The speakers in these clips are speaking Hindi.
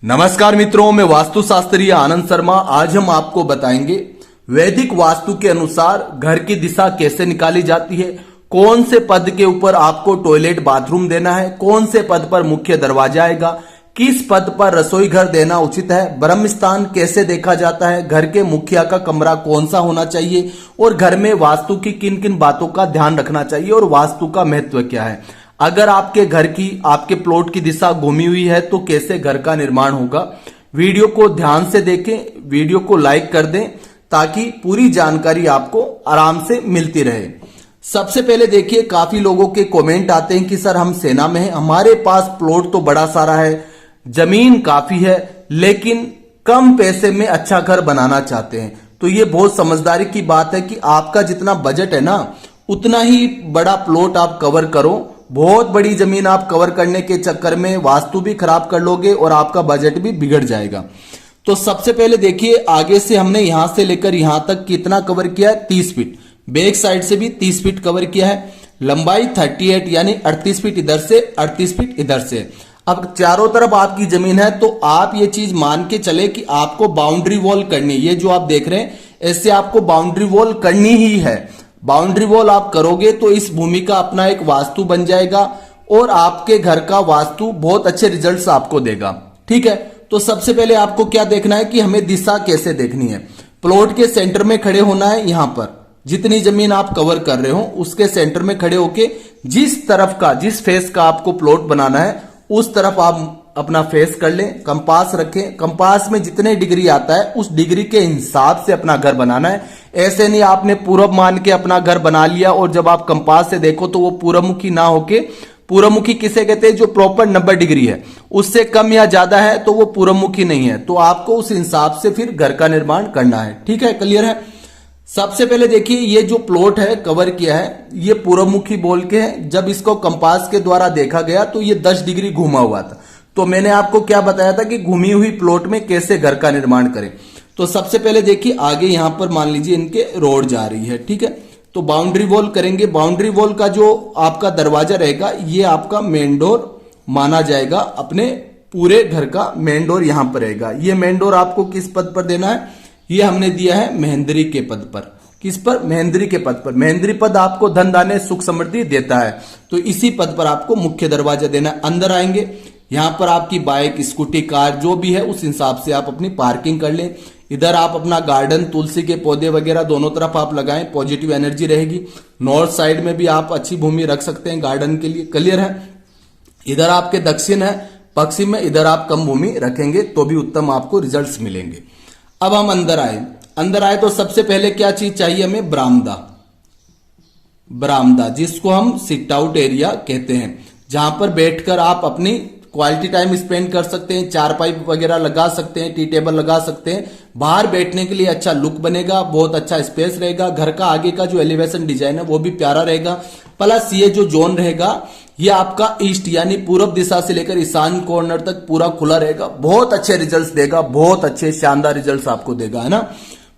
नमस्कार मित्रों, मैं वास्तुशास्त्री आनंद शर्मा। आज हम आपको बताएंगे वैदिक वास्तु के अनुसार घर की दिशा कैसे निकाली जाती है, कौन से पद के ऊपर आपको टॉयलेट बाथरूम देना है, कौन से पद पर मुख्य दरवाजा आएगा, किस पद पर रसोई घर देना उचित है, ब्रह्म स्थान कैसे देखा जाता है, घर के मुखिया का कमरा कौन सा होना चाहिए और घर में वास्तु की किन किन बातों का ध्यान रखना चाहिए और वास्तु का महत्व क्या है। अगर आपके घर की आपके प्लॉट की दिशा घूमी हुई है तो कैसे घर का निर्माण होगा। वीडियो को ध्यान से देखें, वीडियो को लाइक कर दें ताकि पूरी जानकारी आपको आराम से मिलती रहे। सबसे पहले देखिए, काफी लोगों के कमेंट आते हैं कि सर हम सेना में हैं, हमारे पास प्लॉट तो बड़ा सारा है, जमीन काफी है, लेकिन कम पैसे में अच्छा घर बनाना चाहते हैं। तो ये बहुत समझदारी की बात है कि आपका जितना बजट है ना, उतना ही बड़ा प्लॉट आप कवर करो। बहुत बड़ी जमीन आप कवर करने के चक्कर में वास्तु भी खराब कर लोगे और आपका बजट भी बिगड़ जाएगा। तो सबसे पहले देखिए, आगे से हमने यहां से लेकर यहां तक कितना कवर किया है, 30 फीट। बैक साइड से भी 30 फीट कवर किया है। लंबाई 38 यानी 38 फीट इधर से, 38 फीट इधर से। अब चारों तरफ आपकी जमीन है तो आप ये चीज मान के चले कि आपको बाउंड्री वॉल करनी है। ये जो आप देख रहे हैं, ऐसे आपको बाउंड्री वॉल करनी ही है। बाउंड्री वॉल आप करोगे तो इस भूमि का अपना एक वास्तु बन जाएगा और आपके घर का वास्तु बहुत अच्छे रिजल्ट्स आपको देगा। ठीक है, तो सबसे पहले आपको क्या देखना है कि हमें दिशा कैसे देखनी है। प्लॉट के सेंटर में खड़े होना है। यहां पर जितनी जमीन आप कवर कर रहे हो उसके सेंटर में खड़े होके जिस तरफ का, जिस फेस का आपको प्लॉट बनाना है उस तरफ आप अपना फेस कर लें। कंपास रखें, कंपास में जितने डिग्री आता है उस डिग्री के हिसाब से अपना घर बनाना है। ऐसे नहीं आपने पूरब मान के अपना घर बना लिया और जब आप कंपास से देखो तो वो पूरबमुखी ना होके, पूरबमुखी किसे कहते हैं, जो प्रॉपर 90 डिग्री है, उससे कम या ज्यादा है तो वो पूरबमुखी नहीं है। तो आपको उस हिसाब से फिर घर का निर्माण करना है। ठीक है, क्लियर है। सबसे पहले देखिए, ये जो प्लॉट है कवर किया है, ये पूरबमुखी बोल के है। जब इसको कंपास के द्वारा देखा गया तो ये 10 डिग्री घुमा हुआ था। तो मैंने आपको क्या बताया था कि घूमी हुई प्लॉट में कैसे घर का निर्माण करें। तो सबसे पहले देखिए, आगे यहां पर मान लीजिए इनके रोड जा रही है। ठीक है, तो बाउंड्री वॉल करेंगे। बाउंड्री वॉल का जो आपका दरवाजा रहेगा ये आपका मेन डोर माना जाएगा। अपने पूरे घर का मेन डोर यहां पर रहेगा। ये मेन डोर आपको किस पद पर देना है, ये हमने दिया है महेंद्री के पद पर। किस पर, महेंद्री के पद पर। महेंद्री पद आपको धन धान्य सुख समृद्धि देता है, तो इसी पद पर आपको मुख्य दरवाजा देना है। अंदर आएंगे, यहां पर आपकी बाइक, स्कूटी, कार जो भी है उस हिसाब से आप अपनी पार्किंग कर लें। इधर आप अपना गार्डन, तुलसी के पौधे वगैरह दोनों तरफ आप लगाएं, पॉजिटिव एनर्जी रहेगी। नॉर्थ साइड में भी आप अच्छी भूमि रख सकते हैं गार्डन के लिए। क्लियर है। इधर आपके दक्षिण है, पश्चिम में, इधर आप कम भूमि रखेंगे तो भी उत्तम आपको रिजल्ट्स मिलेंगे। अब हम अंदर आए। अंदर आए तो सबसे पहले क्या चीज चाहिए हमें, बरामदा। बरामदा जिसको हम सिट आउट एरिया कहते हैं, जहां पर बैठकर आप अपनी क्वालिटी टाइम स्पेंड कर सकते हैं। चारपाई वगैरह लगा सकते हैं, टी टेबल लगा सकते हैं। बाहर बैठने के लिए अच्छा लुक बनेगा, बहुत अच्छा स्पेस रहेगा। घर का आगे का जो एलिवेशन डिजाइन है वो भी प्यारा रहेगा। प्लस ये जो जोन रहेगा ये आपका ईस्ट यानी पूरब दिशा से लेकर ईशान कॉर्नर तक पूरा खुला रहेगा। बहुत अच्छे रिजल्ट्स देगा, बहुत अच्छे शानदार रिजल्ट्स आपको देगा, है ना।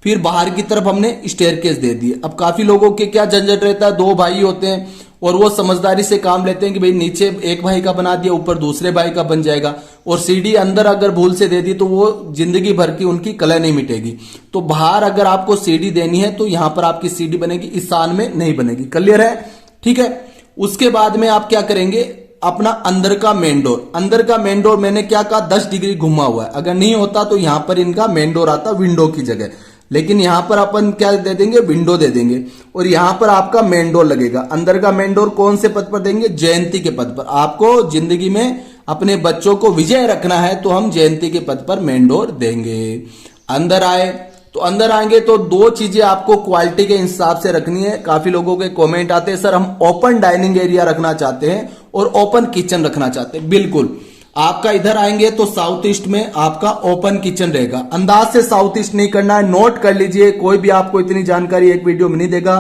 फिर बाहर की तरफ हमने स्टेयरकेस दे दिए। अब काफी लोगों के क्या झंझट रहता है, 2 भाई होते हैं और वो समझदारी से काम लेते हैं कि भाई नीचे एक भाई का बना दिया, ऊपर दूसरे भाई का बन जाएगा, और सीढ़ी अंदर अगर भूल से दे दी तो वो जिंदगी भर की उनकी कला नहीं मिटेगी। तो बाहर अगर आपको सीढ़ी देनी है तो यहां पर आपकी सीढ़ी बनेगी, ईशान में नहीं बनेगी। क्लियर है। ठीक है, उसके बाद में आप क्या करेंगे, अपना अंदर का मेन डोर। अंदर का मेन डोर मैंने क्या कहा, 10 डिग्री घुमा हुआ है। अगर नहीं होता तो यहां पर इनका मेन डोर आता विंडो की जगह, लेकिन यहां पर अपन क्या दे देंगे, विंडो दे देंगे। और यहां पर आपका मेन डोर लगेगा। अंदर का मेन डोर कौन से पद पर देंगे, जयंती के पद पर। आपको जिंदगी में अपने बच्चों को विजय रखना है तो हम जयंती के पद पर मेन डोर देंगे। अंदर आए तो अंदर आएंगे तो 2 चीजें आपको क्वालिटी के हिसाब से रखनी है। काफी लोगों के कमेंट आते हैं, सर हम ओपन डाइनिंग एरिया रखना चाहते हैं और ओपन किचन रखना चाहते हैं। बिल्कुल, आपका इधर आएंगे तो साउथ ईस्ट में आपका ओपन किचन रहेगा। अंदाज से साउथ ईस्ट नहीं करना है, नोट कर लीजिए। कोई भी आपको इतनी जानकारी एक वीडियो में नहीं देगा।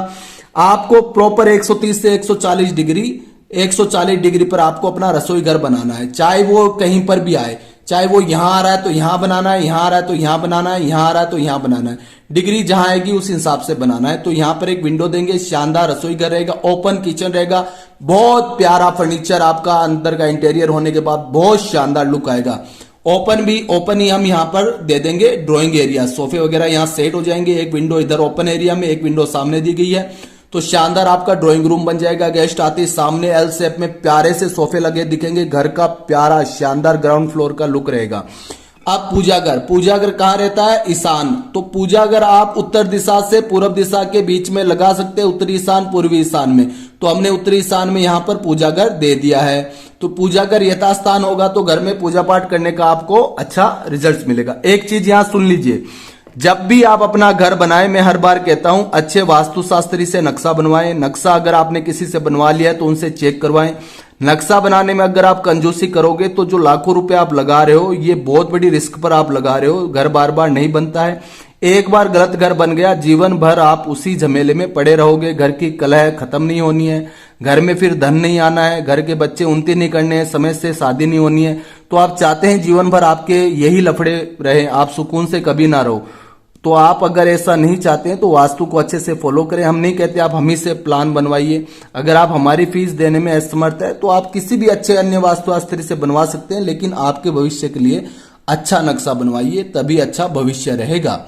आपको प्रॉपर 130 से 140 डिग्री, 140 डिग्री पर आपको अपना रसोई घर बनाना है। चाहे वो कहीं पर भी आए, चाहे वो यहां आ रहा है तो यहां बनाना है, यहां आ रहा है तो यहां बनाना है, यहां आ रहा है तो यहां बनाना है। डिग्री जहां आएगी उस हिसाब से बनाना है। तो यहां पर एक विंडो देंगे, शानदार रसोई घर रहेगा, ओपन किचन रहेगा, बहुत प्यारा फर्नीचर आपका अंदर का इंटीरियर होने के बाद बहुत शानदार लुक आएगा। ओपन ही हम यहाँ पर दे देंगे ड्राइंग एरिया, सोफे वगैरह यहाँ सेट हो जाएंगे। एक विंडो इधर ओपन एरिया में, एक विंडो सामने दी गई है, तो शानदार आपका ड्राइंग रूम बन जाएगा। गेस्ट आते ही सामने एल शेप में प्यारे से सोफे लगे दिखेंगे, घर का प्यारा शानदार ग्राउंड फ्लोर का लुक रहेगा। अब पूजा घर कहाँ रहता है? ईशान। तो पूजा घर आप उत्तर दिशा से पूर्व दिशा के बीच में लगा सकते हैं, उत्तरी ईशान पूर्वी ईशान में। तो हमने उत्तरी ईशान में यहाँ पर पूजा घर दे दिया है। तो पूजा घर यथास्थान होगा तो घर में पूजा पाठ करने का आपको अच्छा रिजल्ट मिलेगा। एक चीज यहाँ सुन लीजिए, जब भी आप अपना घर बनाएं, मैं हर बार कहता हूं अच्छे वास्तुशास्त्री से नक्शा बनवाएं। नक्शा अगर आपने किसी से बनवा लिया है तो उनसे चेक करवाएं। नक्शा बनाने में अगर आप कंजूसी करोगे तो जो लाखों रुपए आप लगा रहे हो, ये बहुत बड़ी रिस्क पर आप लगा रहे हो। घर बार बार नहीं बनता है, एक बार गलत घर बन गया जीवन भर आप उसी झमेले में पड़े रहोगे। घर की कलह खत्म नहीं होनी है, घर में फिर धन नहीं आना है, घर के बच्चे उन्नति नहीं करने हैं, समय से शादी नहीं होनी है। तो आप चाहते हैं जीवन भर आपके यही लफड़े रहे, आप सुकून से कभी ना रहो। तो आप अगर ऐसा नहीं चाहते हैं तो वास्तु को अच्छे से फॉलो करें। हम नहीं कहते आप हम ही से प्लान बनवाइए। अगर आप हमारी फीस देने में असमर्थ है तो आप किसी भी अच्छे अन्य वास्तुशास्त्री से बनवा सकते हैं, लेकिन आपके भविष्य के लिए अच्छा नक्शा बनवाइए, तभी अच्छा भविष्य रहेगा।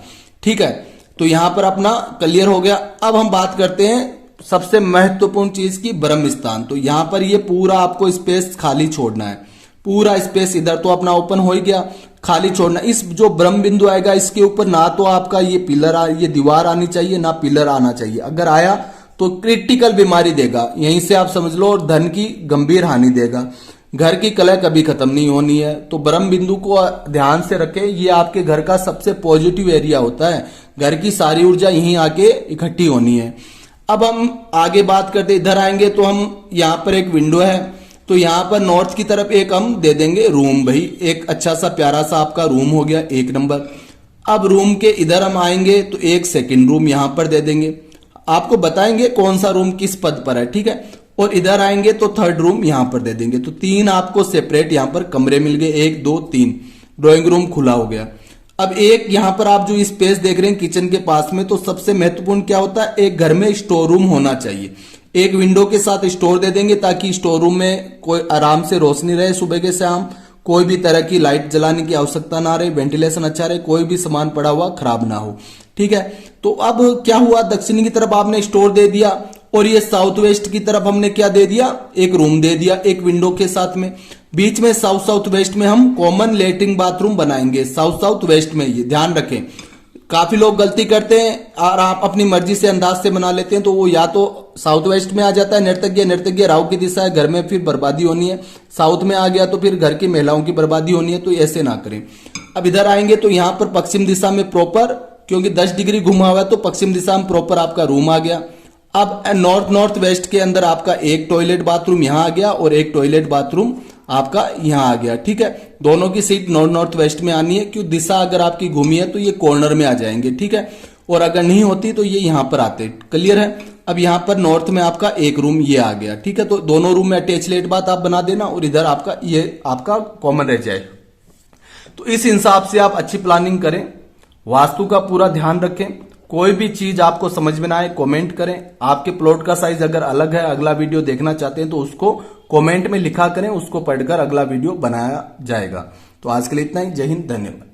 ठीक है, तो यहां पर अपना क्लियर हो गया। अब हम बात करते हैं सबसे महत्वपूर्ण चीज की, ब्रह्म स्थान। तो यहां पर ये पूरा आपको स्पेस खाली छोड़ना है, पूरा स्पेस इधर तो अपना ओपन हो ही गया, खाली छोड़ना। इस जो ब्रह्म बिंदु आएगा इसके ऊपर ना तो आपका ये ये दीवार आनी चाहिए, ना पिलर आना चाहिए। अगर आया तो क्रिटिकल बीमारी देगा, यहीं से आप समझ लो, और धन की गंभीर हानि देगा। घर की कलह कभी खत्म नहीं होनी है। तो ब्रह्म बिंदु को ध्यान से रखें, ये आपके घर का सबसे पॉजिटिव एरिया होता है। घर की सारी ऊर्जा यहीं आके इकट्ठी होनी है। अब हम आगे बात करते, इधर आएंगे तो हम यहाँ पर एक विंडो है, तो यहां पर नॉर्थ की तरफ एक हम दे देंगे रूम। भाई एक अच्छा सा प्यारा सा आपका रूम हो गया, एक नंबर। अब रूम के इधर हम आएंगे तो एक सेकंड रूम यहां पर दे देंगे, आपको बताएंगे कौन सा रूम किस पद पर है। ठीक है, और इधर आएंगे तो थर्ड रूम यहां पर दे देंगे। तो तीन आपको सेपरेट यहां पर कमरे मिल गए, 1 2 3, ड्राइंग रूम खुला हो गया। अब एक यहां पर आप जो स्पेस देख रहे हैं किचन के पास में, तो सबसे महत्वपूर्ण क्या होता है, एक घर में स्टोर रूम होना चाहिए। एक विंडो के साथ स्टोर दे देंगे ताकि स्टोर रूम में कोई आराम से रोशनी रहे, सुबह के शाम कोई भी तरह की लाइट जलाने की आवश्यकता ना रहे, वेंटिलेशन अच्छा रहे, कोई भी सामान पड़ा हुआ खराब ना हो। ठीक है, तो अब क्या हुआ, दक्षिणी की तरफ आपने स्टोर दे दिया और ये साउथ वेस्ट की तरफ हमने क्या दे दिया, एक रूम दे दिया एक विंडो के साथ में। बीच में साउथ वेस्ट में हम कॉमन लेटरिन बाथरूम बनाएंगे, साउथ वेस्ट में, ये ध्यान रखें। काफी लोग गलती करते हैं और आप अपनी मर्जी से अंदाज से बना लेते हैं, तो वो या तो साउथ वेस्ट में आ जाता है, नृत्यज्ञ राहु की दिशा है, घर में फिर बर्बादी होनी है। साउथ में आ गया तो फिर घर की महिलाओं की बर्बादी होनी है, तो ऐसे ना करें। अब इधर आएंगे तो यहाँ पर पश्चिम दिशा में प्रॉपर, क्योंकि 10 डिग्री घुमा हुआ है तो पश्चिम दिशा में प्रॉपर आपका रूम आ गया। अब नॉर्थ वेस्ट के अंदर आपका एक टॉयलेट बाथरूम यहाँ आ गया और एक टॉयलेट बाथरूम आपका यहाँ आ गया। ठीक है, दोनों की सीट नॉर्थ वेस्ट में आनी है, क्यों दिशा अगर आपकी घूमी है तो ये कॉर्नर में आ जाएंगे। ठीक है, और अगर नहीं होती तो ये यहाँ पर आते। क्लियर है, अब यहाँ पर नॉर्थ में आपका एक रूम ये आ गया। ठीक है, तो दोनों रूम में अटैच लेट बात आप बना देना और इधर आपका ये आपका कॉमन रह जाए। तो इस हिसाब से आप अच्छी प्लानिंग करें, वास्तु का पूरा ध्यान रखें। कोई भी चीज आपको समझ में ना आए कमेंट करें। आपके प्लॉट का साइज अगर अलग है, अगला वीडियो देखना चाहते हैं तो उसको कमेंट में लिखा करें, उसको पढ़कर अगला वीडियो बनाया जाएगा। तो आज के लिए इतना ही। जय हिंद, धन्यवाद।